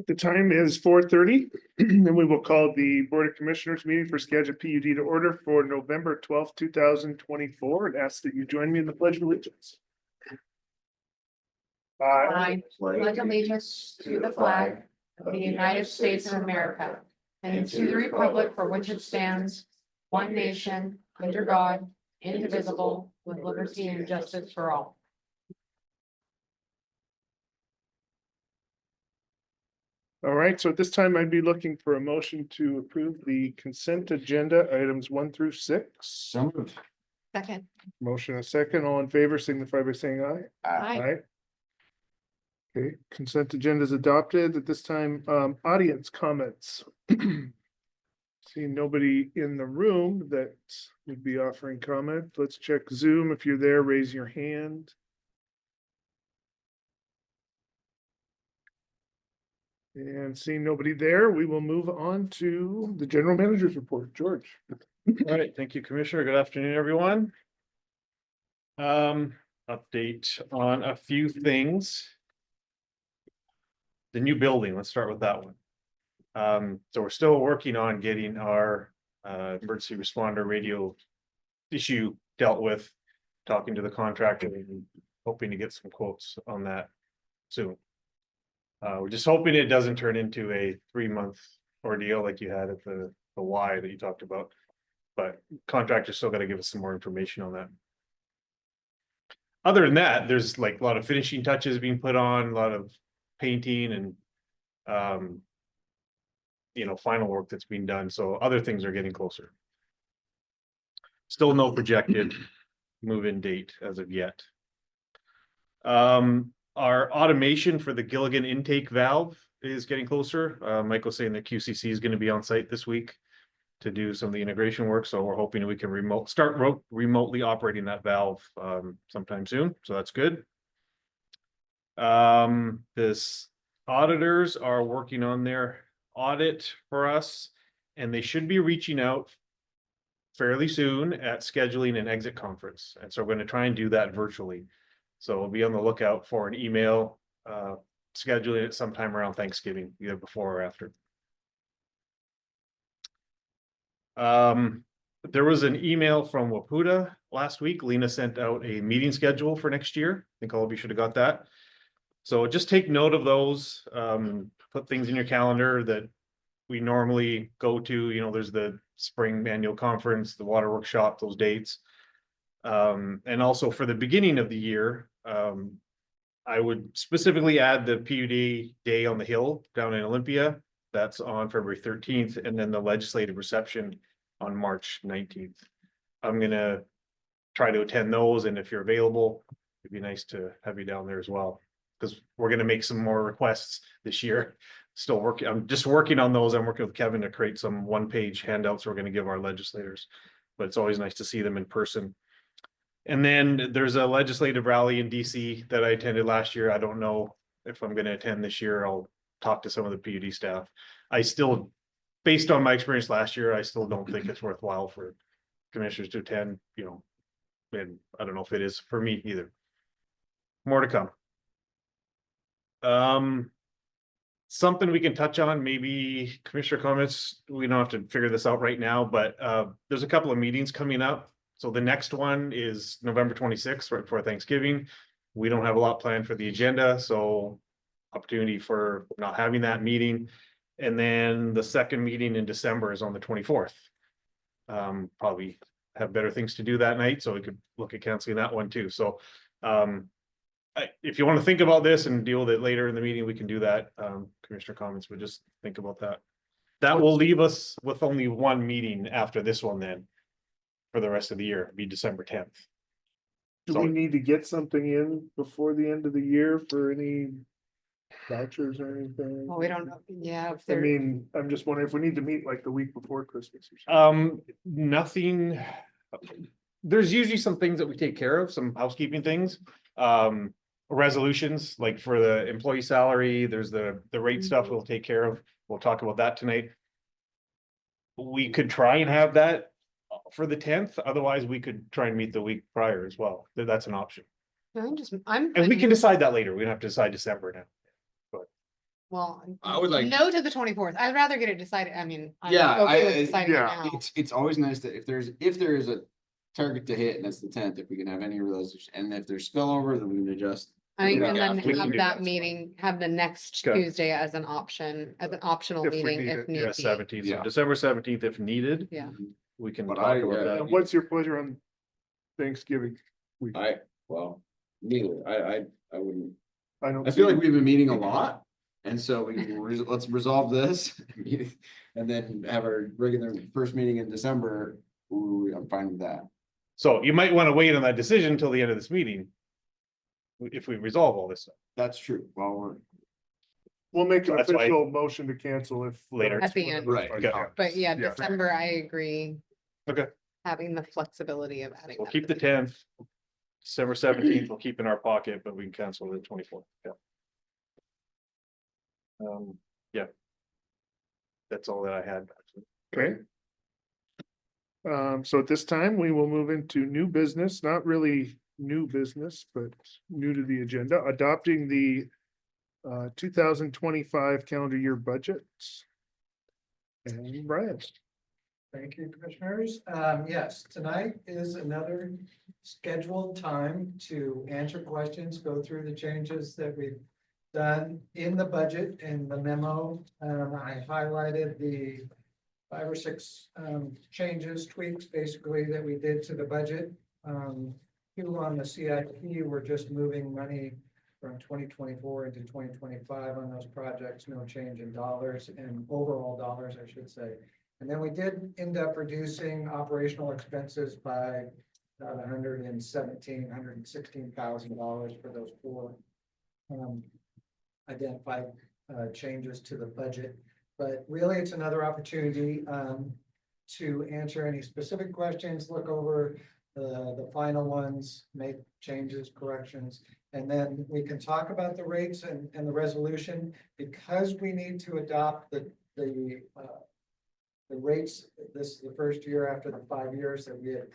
The time is 4:30, and we will call the Board of Commissioners meeting for scheduled PUD to order for November 12th, 2024, and ask that you join me in the Pledge of Allegiance. I pledge allegiance to the flag of the United States of America and to the republic for which it stands, one nation, under God, indivisible, with liberty and justice for all. All right, so at this time, I'd be looking for a motion to approve the consent agenda items 1 through 6. So moved. Second. Motion a second. All in favor, signify by saying aye. Aye. Okay, consent agenda is adopted. At this time, audience comments. Seeing nobody in the room that would be offering comment. Let's check Zoom. If you're there, raise your hand. And seeing nobody there, we will move on to the general manager's report. George. All right, thank you, Commissioner. Good afternoon, everyone. Update on a few things. The new building, let's start with that one. So we're still working on getting our emergency responder radio issue dealt with, talking to the contractor and hoping to get some quotes on that soon. We're just hoping it doesn't turn into a 3-month ordeal like you had at the Y that you talked about. But contractors still got to give us some more information on that. Other than that, there's like a lot of finishing touches being put on, a lot of painting and final work that's being done. So other things are getting closer. Still no projected move-in date as of yet. Our automation for the Gilligan intake valve is getting closer. Michael's saying that QCC is going to be on site this week to do some of the integration work. So we're hoping we can start remotely operating that valve sometime soon. So that's good. This auditors are working on their audit for us, and they should be reaching out fairly soon at scheduling an exit conference. And so we're going to try and do that virtually. So we'll be on the lookout for an email scheduling it sometime around Thanksgiving, either before or after. There was an email from Waputa last week. Lena sent out a meeting schedule for next year. I think all of you should have got that. So just take note of those, put things in your calendar that we normally go to. There's the spring annual conference, the water workshop, those dates. And also for the beginning of the year, I would specifically add the PUD Day on the Hill down in Olympia. That's on February 13th, and then the legislative reception on March 19th. I'm going to try to attend those, and if you're available, it'd be nice to have you down there as well, because we're going to make some more requests this year. Still working, I'm just working on those. I'm working with Kevin to create some one-page handouts we're going to give our legislators, but it's always nice to see them in person. And then there's a legislative rally in DC that I attended last year. I don't know if I'm going to attend this year. I'll talk to some of the PUD staff. I still, based on my experience last year, I still don't think it's worthwhile for commissioners to attend, and I don't know if it is for me either. More to come. Something we can touch on, maybe commissioner comments. We don't have to figure this out right now, but there's a couple of meetings coming up. So the next one is November 26th, right before Thanksgiving. We don't have a lot planned for the agenda, so opportunity for not having that meeting. And then the second meeting in December is on the 24th. Probably have better things to do that night, so we could look at canceling that one too. So if you want to think about this and deal with it later in the meeting, we can do that. Commissioner comments, but just think about that. That will leave us with only one meeting after this one then. For the rest of the year, it'd be December 10th. Do we need to get something in before the end of the year for any vouchers or anything? Well, we don't know. Yeah. If I they're, mean, I'm just wondering if we need to meet like the week before Christmas or something. Nothing. There's usually some things that we take care of, some housekeeping things. Resolutions, like for the employee salary, there's the rate stuff we'll take care of. We'll talk about that tonight. We could try and have that for the 10th, otherwise we could try and meet the week prior as well. That's an option. I'm. And we can decide that later. We don't have to decide December now. Well, I would like- no to the 24th. I'd rather get it decided. I mean. I'm Yeah, okay with I- deciding it yeah, now. It's always nice that if there is a target to hit and it's the 10th, if we can have any resolution, and if there's spillover, then we can adjust. I think, and Yeah, then we can have do that that. meeting, have the next Okay. Tuesday as an option, as an optional If we meeting need if it, need Yeah, be. 17th, so Yeah. December 17th, if needed, Yeah. we can But talk I- about yeah, that. And what's your pleasure on Thanksgiving week? Well, neither, I wouldn't, I don't. I feel see- like we've been meeting a lot. And so let's resolve this and then have our regular first meeting in December. Ooh, I'm fine with that. So you might want to wait on that decision until the end of this meeting. If we resolve all this stuff That's true. Well, We'll make an That's why- official motion to cancel if. Later. At the end. Right, okay. But yeah, Yeah. December, I agree. Okay. Having the flexibility of adding. we'll that keep to the 10th. December 17th, we'll keep in our pocket, but we can cancel the 24th. Yeah. Yeah. That's all that I had. Okay. So at this time, we will move into new business, not really new business, but new to the agenda, adopting the 2025 calendar year budgets. And Brian. Thank you, commissioners. Yes, tonight is another scheduled time to answer questions, go through the changes that we've done in the budget and the memo. I highlighted the 5 or 6 changes, tweaks, basically, that we did to the budget. 2 on the CIP, we're just moving money from 2024 into 2025 on those projects, no change in dollars and overall dollars, I should say. And then we did end up reducing operational expenses by about $116,000 for those 4 identified changes to the budget. But really, it's another opportunity to answer any specific questions, look over the final ones, make changes, corrections, and then we can talk about the rates and the resolution. Because we need to adopt the rates, this is the first year after the 5 years that we had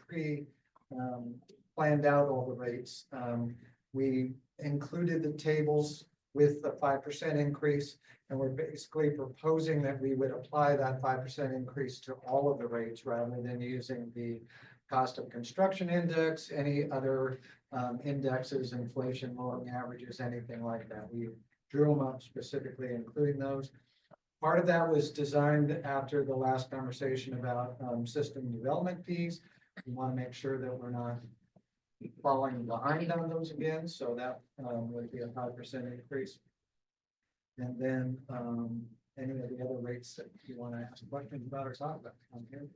planned out all the rates. We included the tables with the 5% increase, and we're basically proposing that we would apply that 5% increase to all of the rates rather than using the cost of construction index, any other indexes, inflation, moving averages, anything like that. We drew them up specifically, including those. Part of that was designed after the last conversation about system development fees. We want to make sure that we're not falling behind on those again, so that would be a 5% increase. And then any of the other rates that you want to ask questions about or talk about. I'm here.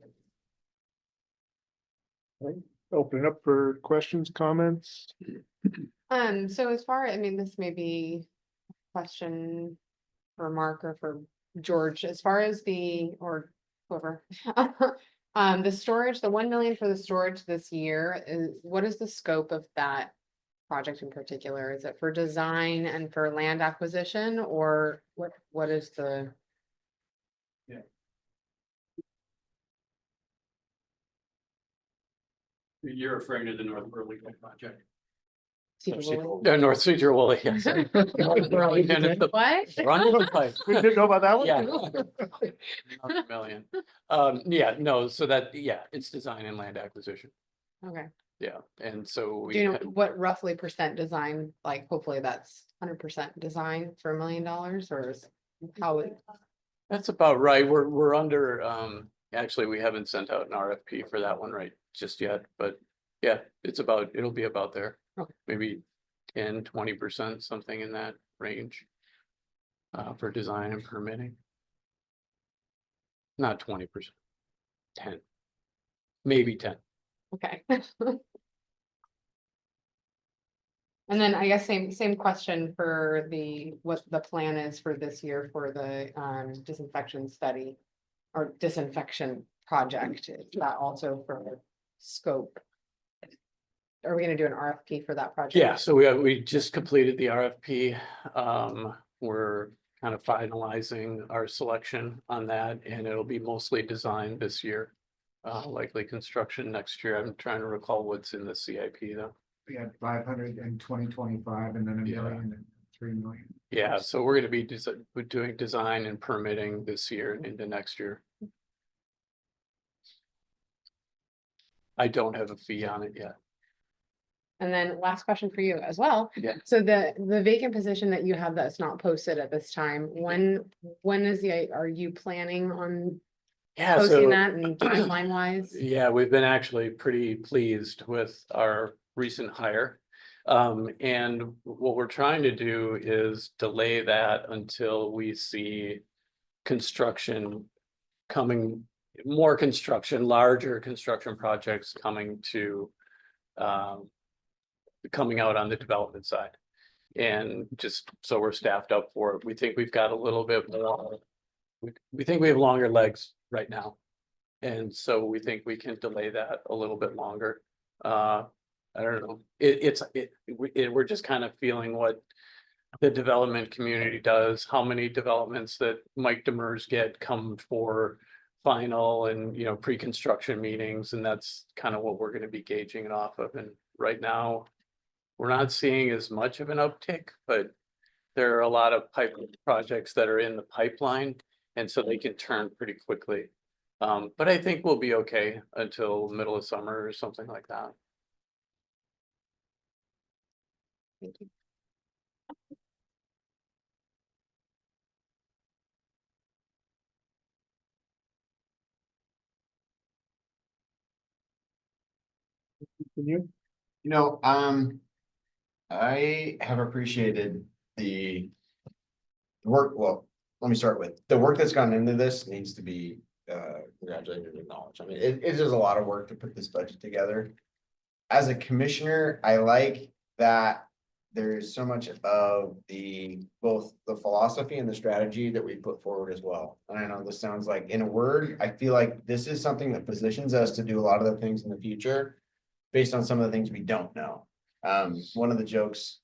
Open it up for questions, comments. So as far, I mean, this may be a question for Mark or for George, as far as or whoever. The storage, the 1 million for the storage this year, what is the scope of that project in particular? Is it for design and for land acquisition, or what is the? You're referring to the North Burlington project. What? North Cedar Woolley, yes. North Burlington is the Run pipe. We didn't know about that one? Yeah. $500,000. Yeah, no, so that, yeah, it's design and land acquisition. Okay, Yeah, and so do you know we, what roughly percent design, like hopefully that's 100% design for $1 million, or is how it? that's about right. We're under, actually, we haven't sent out an RFP for that one right just yet, but yeah, it'll be about there. Okay. Maybe 10-20%, something in that range. For design and permitting. Not 20%. 10. Maybe 10. Okay. And then I guess same question for what the plan is for this year for the disinfection study or disinfection project. Is that also for scope? Are we gonna do an RFP for that project? Yeah, so we just completed the RFP. We're kind of finalizing our selection on that, and it'll be mostly designed this year. likely construction next year. I'm trying to recall what's in the CIP though. We had 500 in 2025 and then a Yeah. million and 3 million. Yeah, so we're gonna be we're doing design and permitting this year and into next year. I don't have a fee on it yet. And then last question for you as well. Yeah. So the vacant position that you have that's not posted at this time, when is are you planning on Yeah, posting so, that and timeline wise? yeah, we've been actually pretty pleased with our recent hire. And what we're trying to do is delay that until we see construction coming, more construction, larger construction projects coming to coming out on the development side. And just so we're staffed up for it, we think we've got a little bit more. We think we have longer legs right now. And so we think we can delay that a little bit longer. I don't know, we're just kind of feeling what the development community does, how many developments that Mike Demers get come for final and, you know, pre-construction meetings, and that's kind of what we're going to be gauging it off of. And right now, we're not seeing as much of an uptick, but there are a lot of pipe projects that are in the pipeline, and so they can turn pretty quickly. But I think we'll be okay until middle of summer or something like that. Thank you. Continue. You know, I have appreciated the work, well, let me start with, the work that's gone into this needs to be congratulated and acknowledged. I mean, it is a lot of work to put this budget together. As a commissioner, I like that there's so much of both the philosophy and the strategy that we put forward as well. And I know this sounds like, in a word, I feel like this is something that positions us to do a lot of the things in the future based on some of the things we don't know. One of the jokes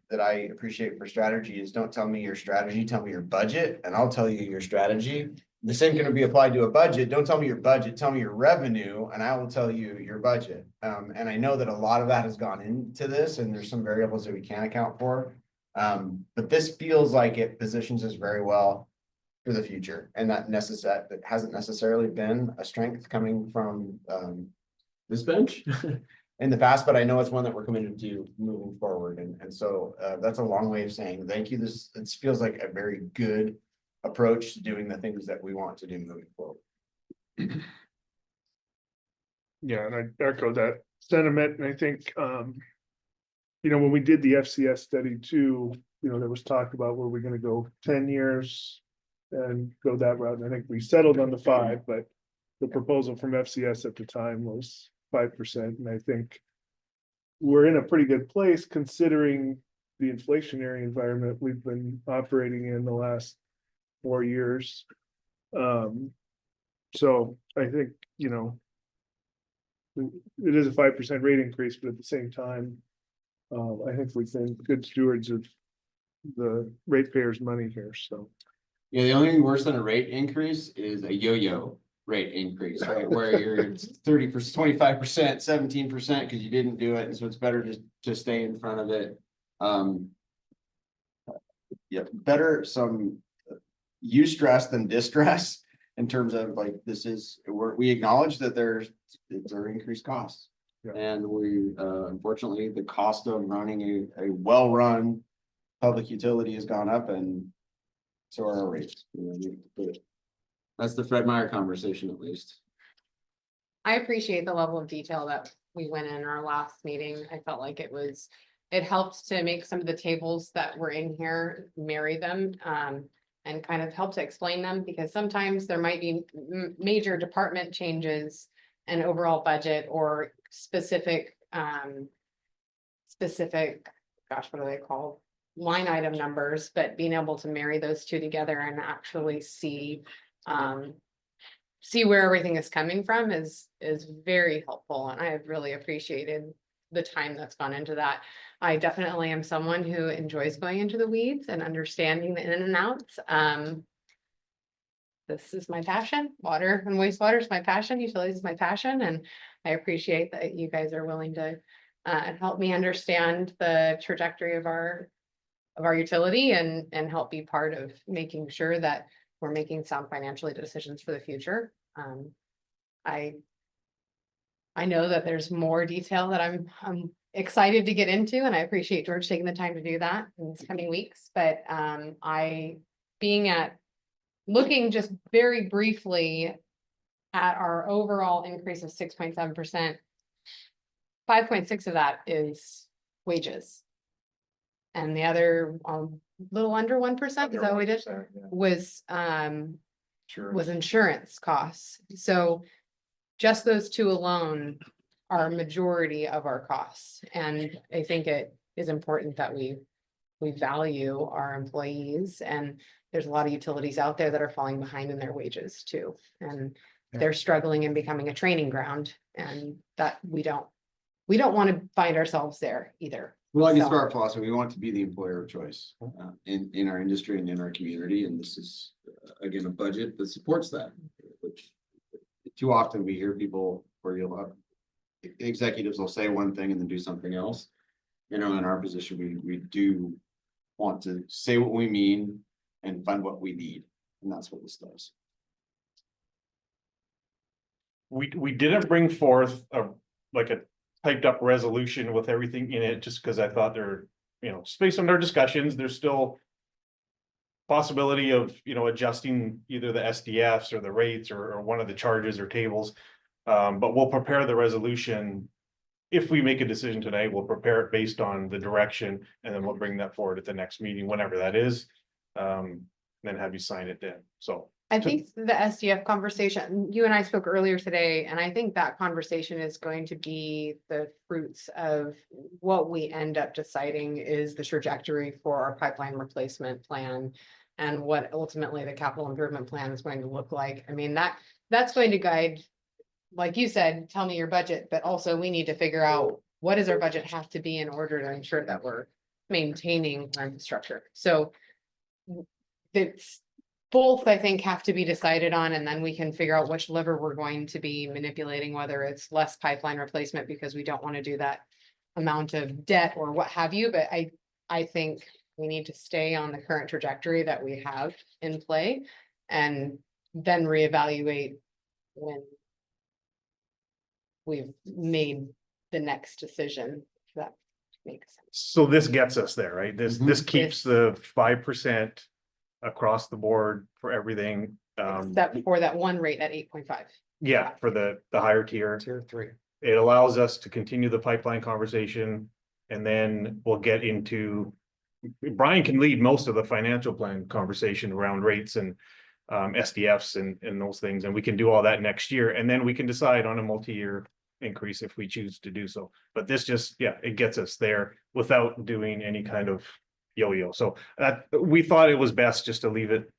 that I appreciate for strategy is, don't tell me your strategy, tell me your budget, and I'll tell you your strategy. The same can be applied to a budget. Don't tell me your budget, tell me your revenue, and I will tell you your budget. And I know that a lot of that has gone into this, and there's some variables that we can't account for. But this feels like it positions us very well for the future, and that hasn't necessarily been a strength coming from this bench in the past, but I know it's one that we're committed to moving forward. And so that's a long way of saying thank you. It feels like a very good approach to doing the things that we want to do moving forward. Yeah, and I echo that sentiment, and I think, you know, when we did the FCS study too, you know, there was talk about, were we gonna go 10 years and go that route, and I think we settled on the 5, but the proposal from FCS at the time was 5%, and I think we're in a pretty good place considering the inflationary environment we've been operating in the last 4 years. So I think, you know, it is a 5% rate increase, but at the same time, I think we've been good stewards of the ratepayers' money here, so. Yeah, the only thing worse than a rate increase is a yo-yo rate increase, right? Where you're 30%, 25%, 17% because you didn't do it. And so it's better to stay in front of it. Yeah, better some eustress than distress in terms of like, we acknowledge that there are increased costs. Yeah. And we unfortunately, the cost of running a well-run public utility has gone up, and so are our rates. That's the Fred Meyer conversation, at least. I appreciate the level of detail that we went in our last meeting. I felt like it helped to make some of the tables that were in here, marry them, and kind of help to explain them, because sometimes there might be major department changes and overall budget or specific, gosh, what are they called? Line item numbers, but being able to marry those two together and actually see where everything is coming from is very helpful. And I have really appreciated the time that's gone into that. I definitely am someone who enjoys going into the weeds and understanding the in and outs. this is my passion. Water and wastewater is my passion. Utilities is my passion. And I appreciate that you guys are willing to help me understand the trajectory of our utility and help be part of making sure that we're making sound financial decisions for the future. I know that there's more detail that I'm excited to get into, and I appreciate George taking the time to do that in these coming weeks, but looking just very briefly at our overall increase of 6.7%, 5.6 of that is wages. And the other little under 1%, is that what we did? Was insurance costs. So just those two alone are a majority of our costs. And I think it is important that we value our employees, and there's a lot of utilities out there that are falling behind in their wages too. And they're struggling and becoming a training ground, and that we don't want to find ourselves there either. Well, I guess So- for our philosophy, we want to be the employer of choice in our industry and in our community, and this is again a budget that supports that. Which too often we hear people where you'll have executives will say one thing and then do something else. You know, in our position, we do want to say what we mean and fund what we need, and that's what this does. We didn't bring forth a typed up resolution with everything in it, just because I thought there, based on our discussions, there's still possibility of, adjusting either the SDFs or the rates or one of the charges or tables. But we'll prepare the resolution. If we make a decision today, we'll prepare it based on the direction, and then we'll bring that forward at the next meeting, whenever that is. Then have you sign it then, so. I think the SDF conversation, you and I spoke earlier today, and I think that conversation is going to be the fruits of what we end up deciding is the trajectory for our pipeline replacement plan and what ultimately the capital improvement plan is going to look like. I mean, that's going to guide, like you said, tell me your budget, but also we need to figure out what does our budget have to be in order to ensure that we're maintaining our infrastructure. So it's both, I think, have to be decided on, and then we can figure out which lever we're going to be manipulating, whether it's less pipeline replacement because we don't want to do that amount of debt or what have you. But I think we need to stay on the current trajectory that we have in play and then reevaluate when we've made the next decision. If that makes sense. So this gets us there, right? This keeps the 5% across the board for everything. Except for that one rate at 8.5. Yeah, for the higher tier. Tier 3. It allows us to continue the pipeline conversation, and then we'll get into. Brian can lead most of the financial plan conversation around rates and SDFs and those things, and we can do all that next year, and then we can decide on a multi-year increase if we choose to do so. But this just, it gets us there without doing any kind of yo-yo. So we thought it was best just to leave it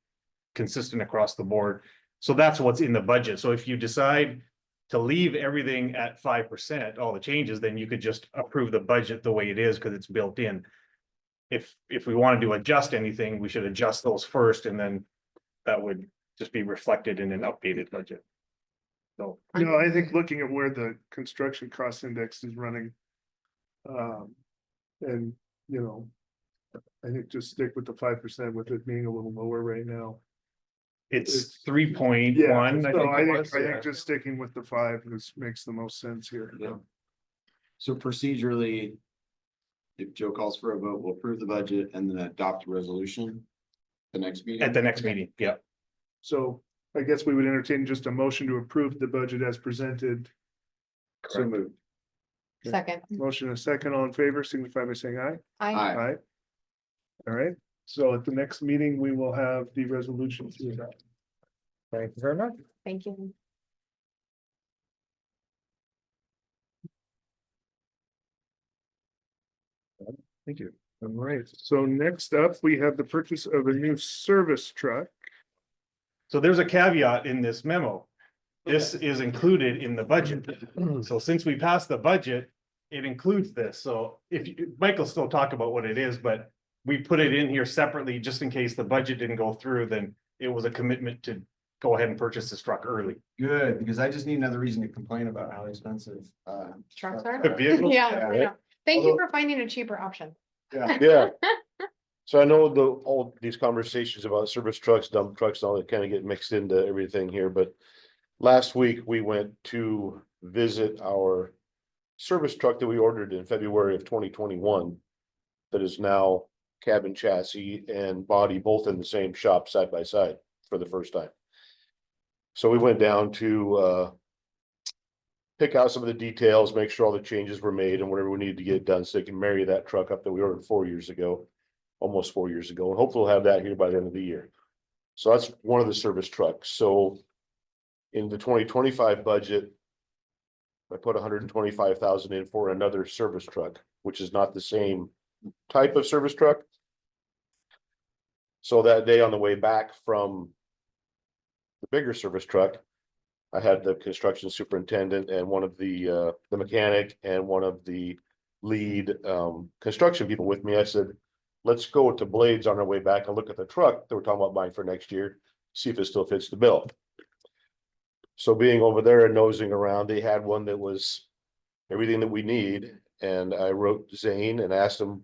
consistent across the board. So that's what's in the budget. So if you decide to leave everything at 5%, all the changes, then you could just approve the budget the way it is because it's built in. If we wanted to adjust anything, we should adjust those first, and then that would just be reflected in an updated budget. So, I think looking at where the construction cost index is running. And, I think just stick with the 5% with it being a little lower right now. it's 3.1. Yeah, I so think I it think, was, I yeah. think just sticking with the 5 makes the most sense here. Yeah. So procedurally, if Joe calls for a vote, we'll approve the budget and then adopt a resolution the next meeting. At the next meeting, yeah. So I guess we would entertain just a motion to approve the budget as presented. So moved. Second. Motion and a second, all in favor, signify by saying aye. I Aye. All right, so at the next meeting, we will have the resolution to adopt. Thank you very much. Thank you. Thank you. All right, so next up, we have the purchase of a new service truck. So there's a caveat in this memo. This is included in the budget. So since we passed the budget, it includes this. So Mike will still talk about what it is, but we put it in here separately just in case the budget didn't go through, then it was a commitment to go ahead and purchase this truck early. Good, because I just need another reason to complain about how expensive, Trucks are? The vehicles? Yeah, I know. Thank you Although- for finding a cheaper option. Yeah. So I know all these conversations about service trucks, dump trucks, and all that kind of get mixed into everything here, but last week we went to visit our service truck that we ordered in February of 2021 that is now cabin chassis and body both in the same shop side by side for the first time. So we went down to pick out some of the details, make sure all the changes were made and whatever we needed to get done so they can marry that truck up that we ordered 4 years ago, almost 4 years ago, and hopefully we'll have that here by the end of the year. So that's one of the service trucks. So in the 2025 budget, I put 125,000 in for another service truck, which is not the same type of service truck. So that day on the way back from the bigger service truck, I had the construction superintendent and one of the mechanic and one of the lead construction people with me. I said, let's go to Blades on our way back and look at the truck that we're talking about buying for next year, see if it still fits the bill. So being over there and nosing around, they had one that was everything that we need. And I wrote Zane and asked him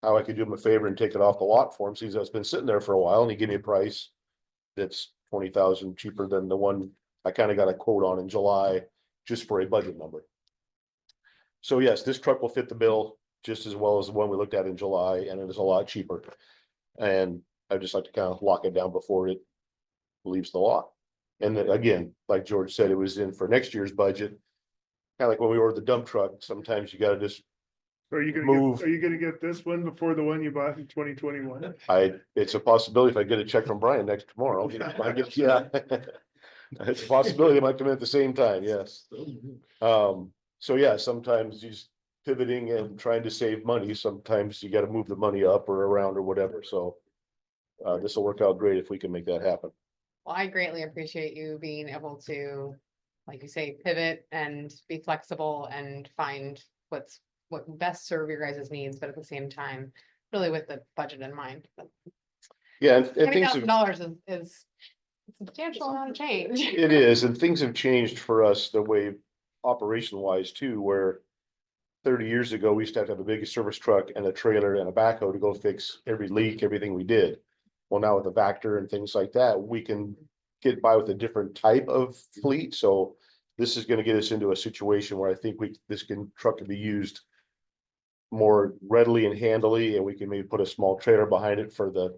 how I could do him a favor and take it off the lot for him, since it's been sitting there for a while, and he gave me a price that's 20,000 cheaper than the one I kind of got a quote on in July, just for a budget number. So yes, this truck will fit the bill just as well as the one we looked at in July, and it is a lot cheaper. And I'd just like to kind of lock it down before it leaves the lot. And then again, like George said, it was in for next year's budget. Kind of like when we ordered the dump truck, sometimes you gotta just Are you Move. are you gonna get this one before the one you bought in 2021? it's a possibility if I get a check from Brian tomorrow, yeah. It's a possibility it might come in at the same time, yes. So yeah, sometimes you just pivoting and trying to save money, sometimes you gotta move the money up or around or whatever, so. This will work out great if we can make that happen. Well, I greatly appreciate you being able to, like you say, pivot and be flexible and find what best serve your guys' needs, but at the same time, really with the budget in mind. Yeah, and things have, $20,000 is a substantial amount of change. it is, and things have changed for us the way operation wise too, where 30 years ago, we used to have a big service truck and a trailer and a backhoe to go fix every leak, everything we did. Well, now with the Vector and things like that, we can get by with a different type of fleet. So this is going to get us into a situation where I think this truck can be used more readily and handily, and we can maybe put a small trailer behind it for the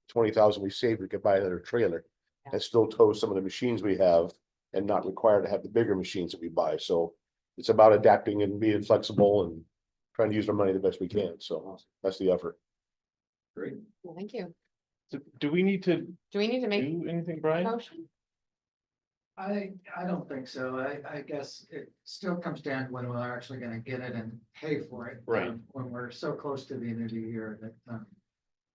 20,000 we saved. We could buy another trailer and still tow some of the machines we have and not required to have the bigger machines that we buy. So it's about adapting and being flexible and trying to use our money the best we can. So that's the effort. Great. Well, thank you. Do we need to Do we need to make do anything, a Brian? motion? I don't think so. I guess it still comes down to when we're actually gonna get it and pay for it. Right. When we're so close to the end of the year that,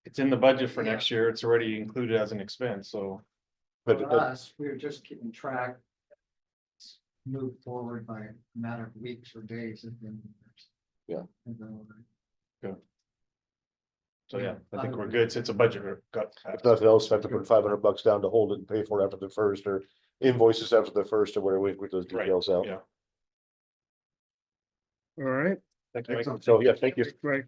It's in the budget for next year. It's already included as an expense, so. But for us, we're just keeping track. It's moved forward by a matter of weeks or days. at the end of the year. Yeah. And then, So yeah, I think we're good. It's a budget. if nothing else, I have to put $500 down to hold it and pay for it after the first, or invoices after the first, or whatever we work those Right, details out. yeah. All right, Thank you, Mike. So yeah, thank you. right.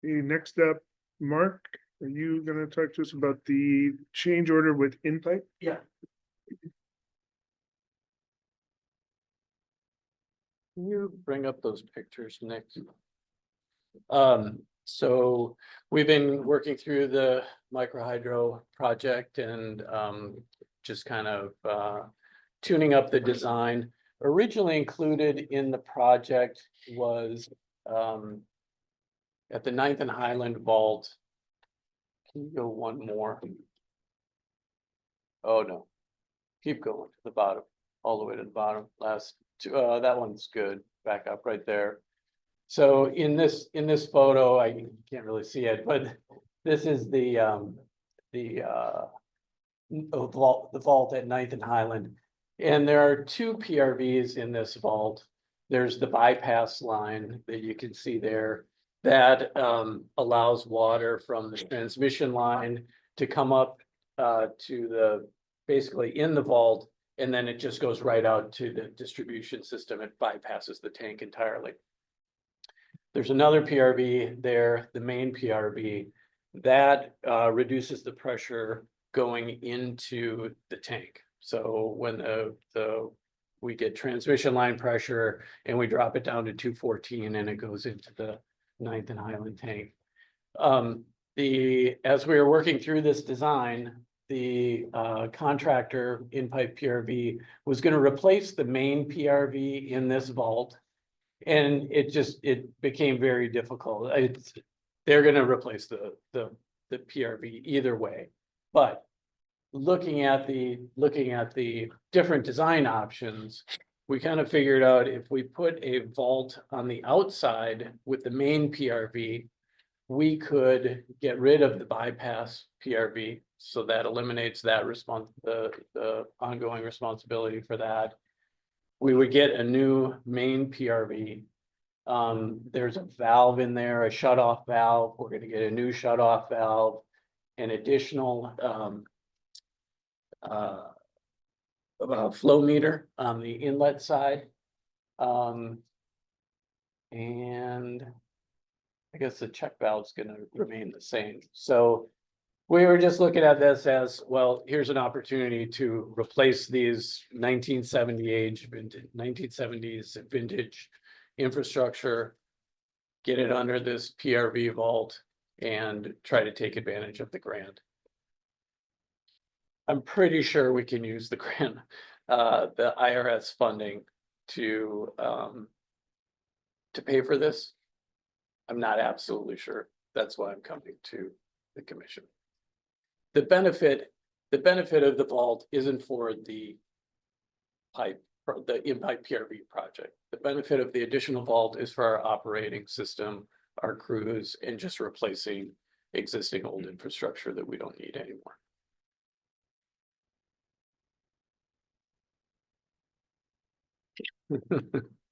Okay, next up, Mark, are you gonna talk to us about the change order with InPipe? Can you bring up those pictures, Nick? So we've been working through the micro hydro project and just kind of tuning up the design. Originally included in the project was at the 9th and Highland Vault. Can you go one more? Oh, no. Keep going to the bottom, all the way to the bottom. Last two, that one's good. Back up right there. So in this photo, I can't really see it, but this is the vault at 9th and Highland. And there are two PRVs in this vault. There's the bypass line that you can see there that allows water from the transmission line to come up to the, basically in the vault, and then it just goes right out to the distribution system. It bypasses the tank entirely. There's another PRV there, the main PRV, that reduces the pressure going into the tank. So when we get transmission line pressure and we drop it down to 214 and it goes into the 9th and Highland tank. As we were working through this design, the contractor InPipe PRV was going to replace the main PRV in this vault. And it became very difficult. They're going to replace the PRV either way. But looking at the different design options, we kind of figured out if we put a vault on the outside with the main PRV, we could get rid of the bypass PRV. So that eliminates that the ongoing responsibility for that. We would get a new main PRV. There's a valve in there, a shutoff valve. We're going to get a new shutoff valve, an additional flow meter on the inlet side. And I guess the check valve is going to remain the same. So we were just looking at this as, well, here's an opportunity to replace these 1970s vintage infrastructure, get it under this PRV vault, and try to take advantage of the grant. I'm pretty sure we can use the grant, the IRS funding to pay for this. I'm not absolutely sure. That's why I'm coming to the commission. The benefit of the vault isn't for the InPipe PRV project. The benefit of the additional vault is for our operating system, our crews, and just replacing existing old infrastructure that we don't need anymore.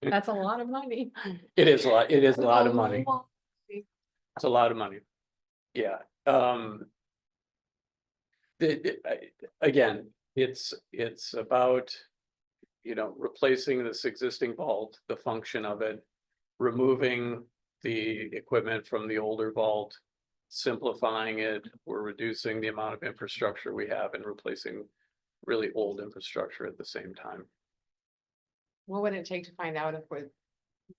That's a lot of money. It is a lot. It is a lot of money. It's a lot of money. Yeah. Again, it's about, replacing this existing vault, the function of it, removing the equipment from the older vault, simplifying it. We're reducing the amount of infrastructure we have and replacing really old infrastructure at the same time. What would it take to find out if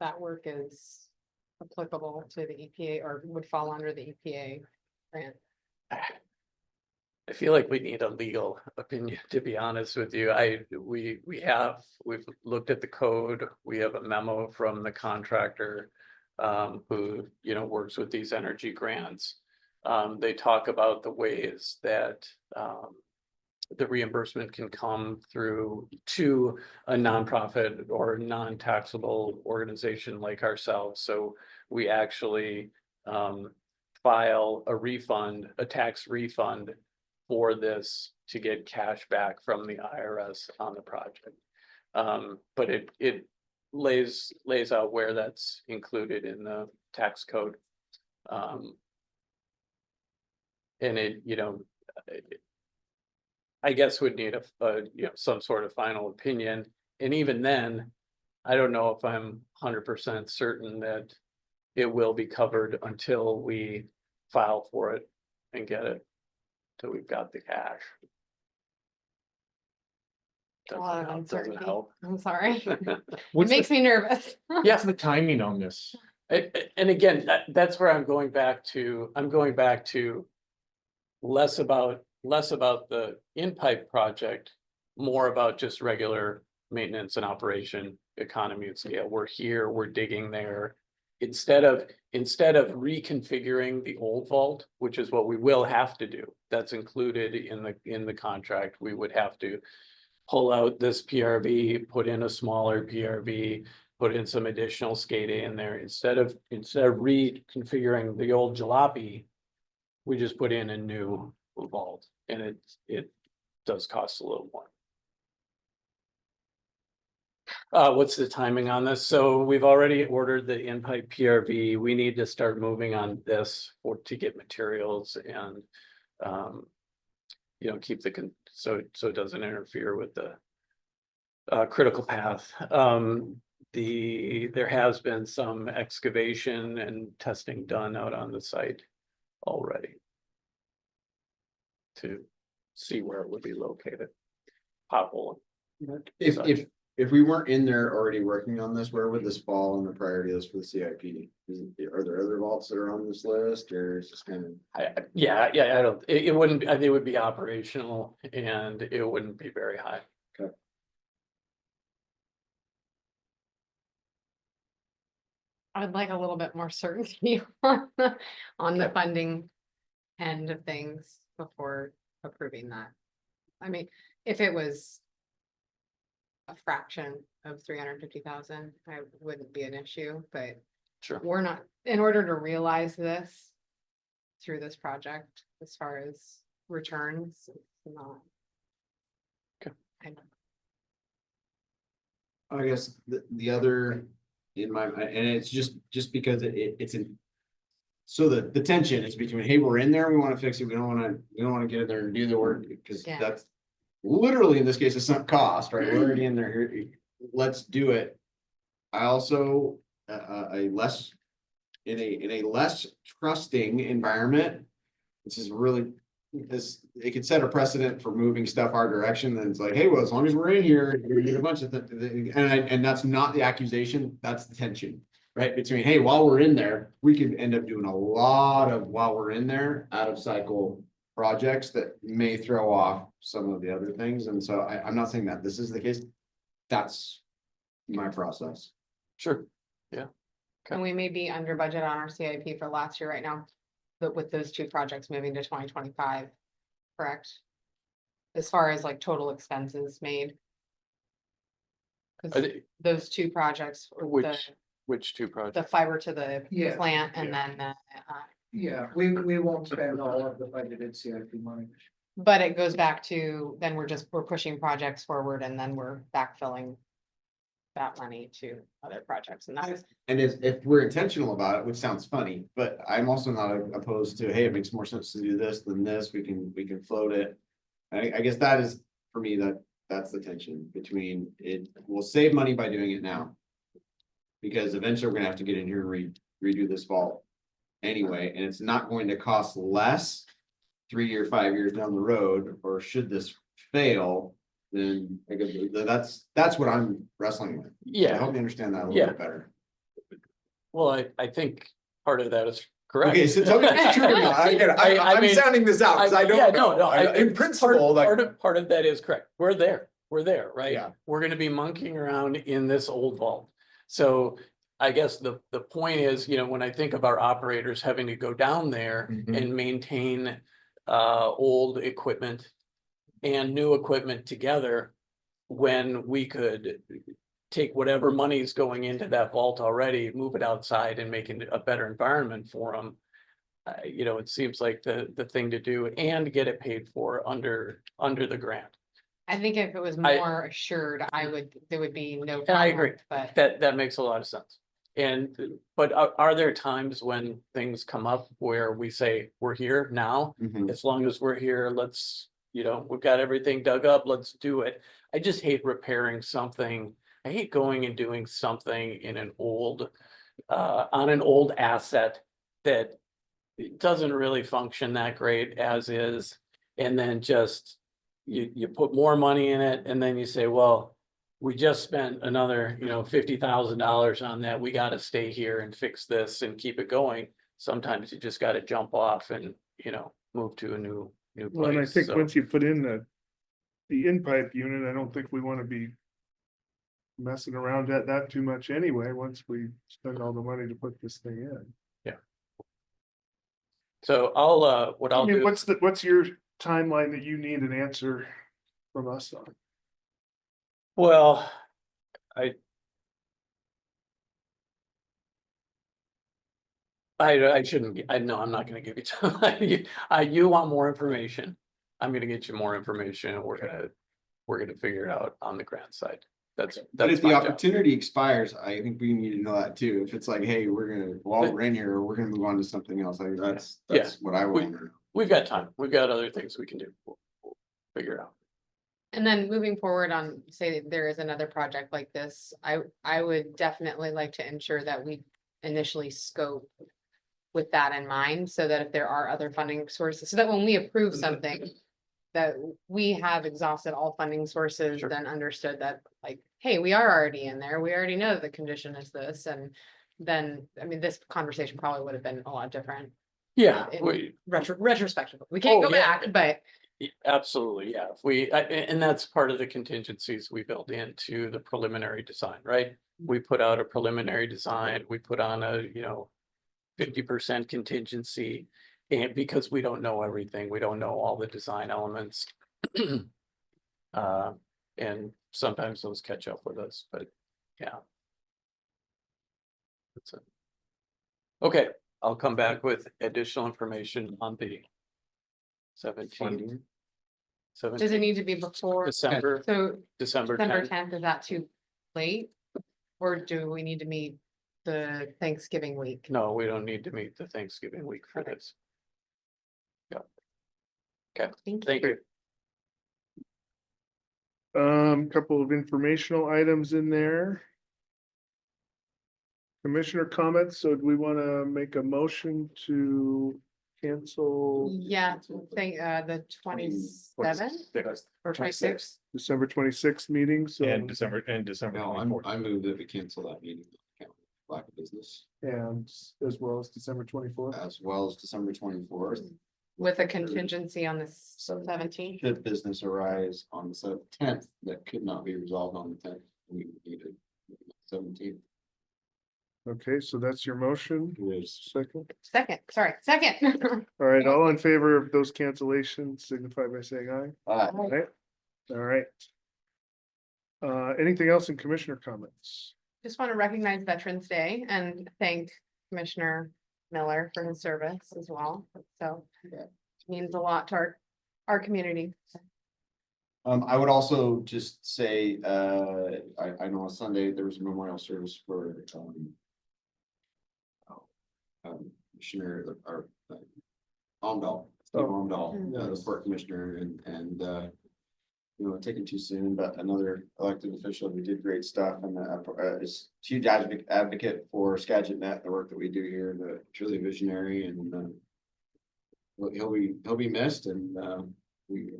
that work is applicable to the EPA or would fall under the EPA grant? I feel like we need a legal opinion, to be honest with you. We've looked at the code. We have a memo from the contractor who, works with these energy grants. They talk about the ways that the reimbursement can come through to a nonprofit or non-taxable organization like ourselves. So we actually file a tax refund for this to get cash back from the IRS on the project. But it lays out where that's included in the tax code. And I guess would need some sort of final opinion. And even then, I don't know if I'm 100% certain that it will be covered until we file for it and get it. Till we've got the cash. A lot of Doesn't uncertainty. help. I'm sorry. It What's makes me nervous. What's the timing on this? And again, that's where I'm going back to. I'm going back to less about the InPipe project, more about just regular maintenance and operation, economy and scale. We're here, we're digging there. Instead of reconfiguring the old vault, which is what we will have to do, that's included in the contract. We would have to pull out this PRV, put in a smaller PRV, put in some additional SCADA in there. Instead of reconfiguring the old jalopy, we just put in a new vault, and it does cost a little more. What's the timing on this? So we've already ordered the InPipe PRV. We need to start moving on this to get materials and you know, keep so it doesn't interfere with the critical path. There has been some excavation and testing done out on the site already to see where it would be located. Pothole. If we weren't in there already working on this, where would this fall on the priority list for the CIP? Are there other vaults that are on this list, or is this kind of? Yeah, I don't, it wouldn't, I think it would be operational and it wouldn't be very high. I'd like a little bit more certainty on the funding end of things before approving that. I mean, if it was a fraction of 350,000, I wouldn't be an issue, but Sure. we're not, in order to realize this through this project, as far as returns, it's not. Okay. I guess the other in my, and it's just because it's in. So the tension is between, hey, we're in there, we want to fix it, we don't want to get in there and do the work, because Yeah. that's literally in this case, it's sunk cost, right? We're already in there here, let's do it. I also, in a less trusting environment, this is really, it could set a precedent for moving stuff our direction, then it's like, hey, well, as long as we're in here, you're gonna get a bunch of and that's not the accusation, that's the tension, right? Between, hey, while we're in there, we could end up doing a lot of, while we're in there, out of cycle projects that may throw off some of the other things, and so I'm not saying that this is the case. That's my process. Sure. And we may be under budget on our CIP for last year right now, but with those two projects moving to 2025, correct? As far as like total expenses made. 'Cause Are they- those two projects, Which two projects? the fiber to the Yeah. plant and then, Yeah, we won't spend all of the budgeted CIP money. but it goes back to, then we're pushing projects forward and then we're backfilling that money to other projects, and that's. And if we're intentional about it, which sounds funny, but I'm also not opposed to, hey, it makes more sense to do this than this, we can float it. I guess that is, for me, that's the tension between it, we'll save money by doing it now. Because eventually we're gonna have to get in here and redo this vault anyway, and it's not going to cost less 3 or 5 years down the road, or should this fail, then I guess that's what I'm wrestling with. I hope you understand that a little bit better. Well, I think part of that is correct. Okay, so tell me if it's true or not. I'm mean, sounding this out, because I don't know. In principle, like. Part of that is correct. We're there, right? Yeah. We're gonna be monkeying around in this old vault. So I guess the point is, you know, when I think of our operators having to go down there Mhm. and maintain old equipment and new equipment together, when we could take whatever money's going into that vault already, move it outside and make it a better environment for them. You know, it seems like the thing to do, and get it paid for under the grant. I think if it was more assured, there would be no. And I agree, problem, But that makes a lot of sense. But are there times when things come up where we say, we're here now, Mhm. as long as we're here, let's, you know, we've got everything dug up, let's do it. I just hate repairing something. I hate going and doing something in an old, on an old asset that doesn't really function that great as is. And then just, you put more money in it and then you say, well, we just spent another, you know, $50,000 on that. We got to stay here and fix this and keep it going. Sometimes you just got to jump off and, you know, move to a new place. Well, and I think So- once you put in the InPipe unit, I don't think we want to be messing around at that too much anyway, once we spend all the money to put this thing in. So what I I'll mean, do, what's your timeline that you need an answer from us on? well, I shouldn't, I know, I'm not gonna give you time. You want more information. I'm gonna get you more information and we're gonna figure it out on the grant side. But But that's if the my job. opportunity expires, I think we need to know that too. If it's like, hey, while we're in here, we're gonna move on to something else. I think that's what I want to know. We've got time. We've got other things we can do. figure out. And then moving forward on, say there is another project like this, I would definitely like to ensure that we initially scope with that in mind, so that if there are other funding sources, so that when we approve something, that we have exhausted all funding sources, Sure. then understood that, like, hey, we are already in there, we already know that the condition is this, and then, I mean, this conversation probably would have been a lot different. Yeah, in retrospectively, we can't Oh, go yeah. back, but absolutely, yeah. If we, and that's part of the contingencies we build into the preliminary design, right? We put out a preliminary design, we put on a, 50% contingency. And because we don't know everything, we don't know all the design elements. And sometimes those catch up with us, but yeah. That's it. Okay, I'll come back with additional information on the 17th. does it need to be before? December, So December December 10th. tenth, is that too late? Or do we need to meet the Thanksgiving week? No, we don't need to meet the Thanksgiving week for Okay. this. Yeah. Okay, Thank thank you. Couple of informational items in there. Commissioner comments, so do we want to make a motion to cancel Yeah, think, the 27th or 26th? December 26th meeting? So, And December No, 24th. I move that we cancel that meeting, lack of business, and as well as December 24th. as well as December 24th. With a contingency on the 17th? Should business arise on the 10th that could not be resolved on the 10th, we needed 17th. Okay, so that's your motion. Second. Second. All right, all in favor of those cancellations signify by saying aye. Aye. All right. Anything else in commissioner comments? Just want to recognize Veterans Day and thank Commissioner Miller for his service as well. So Yeah. means a lot to our community. I would also just say, I know on Sunday there was a memorial service for, Commissioner, or, Omdahl, Steve Oh, Omdahl, the court commissioner, and, taken too soon, but another elected official who did great stuff and, is huge advocate for Skagit Net, the work that we do here, the truly visionary, and, well, he'll be missed, and, we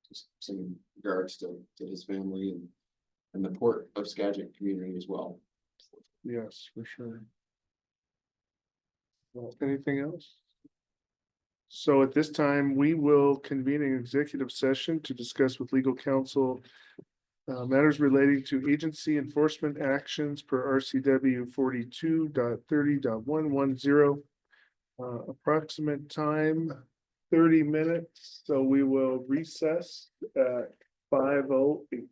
just send regards to his family and the port of Skagit community as well. yes, for sure. Well, anything else? So at this time, we will convene an executive session to discuss with legal counsel matters relating to agency enforcement actions per RCW 42.30.110. Approximate time 30 minutes, so we will recess at 5:08.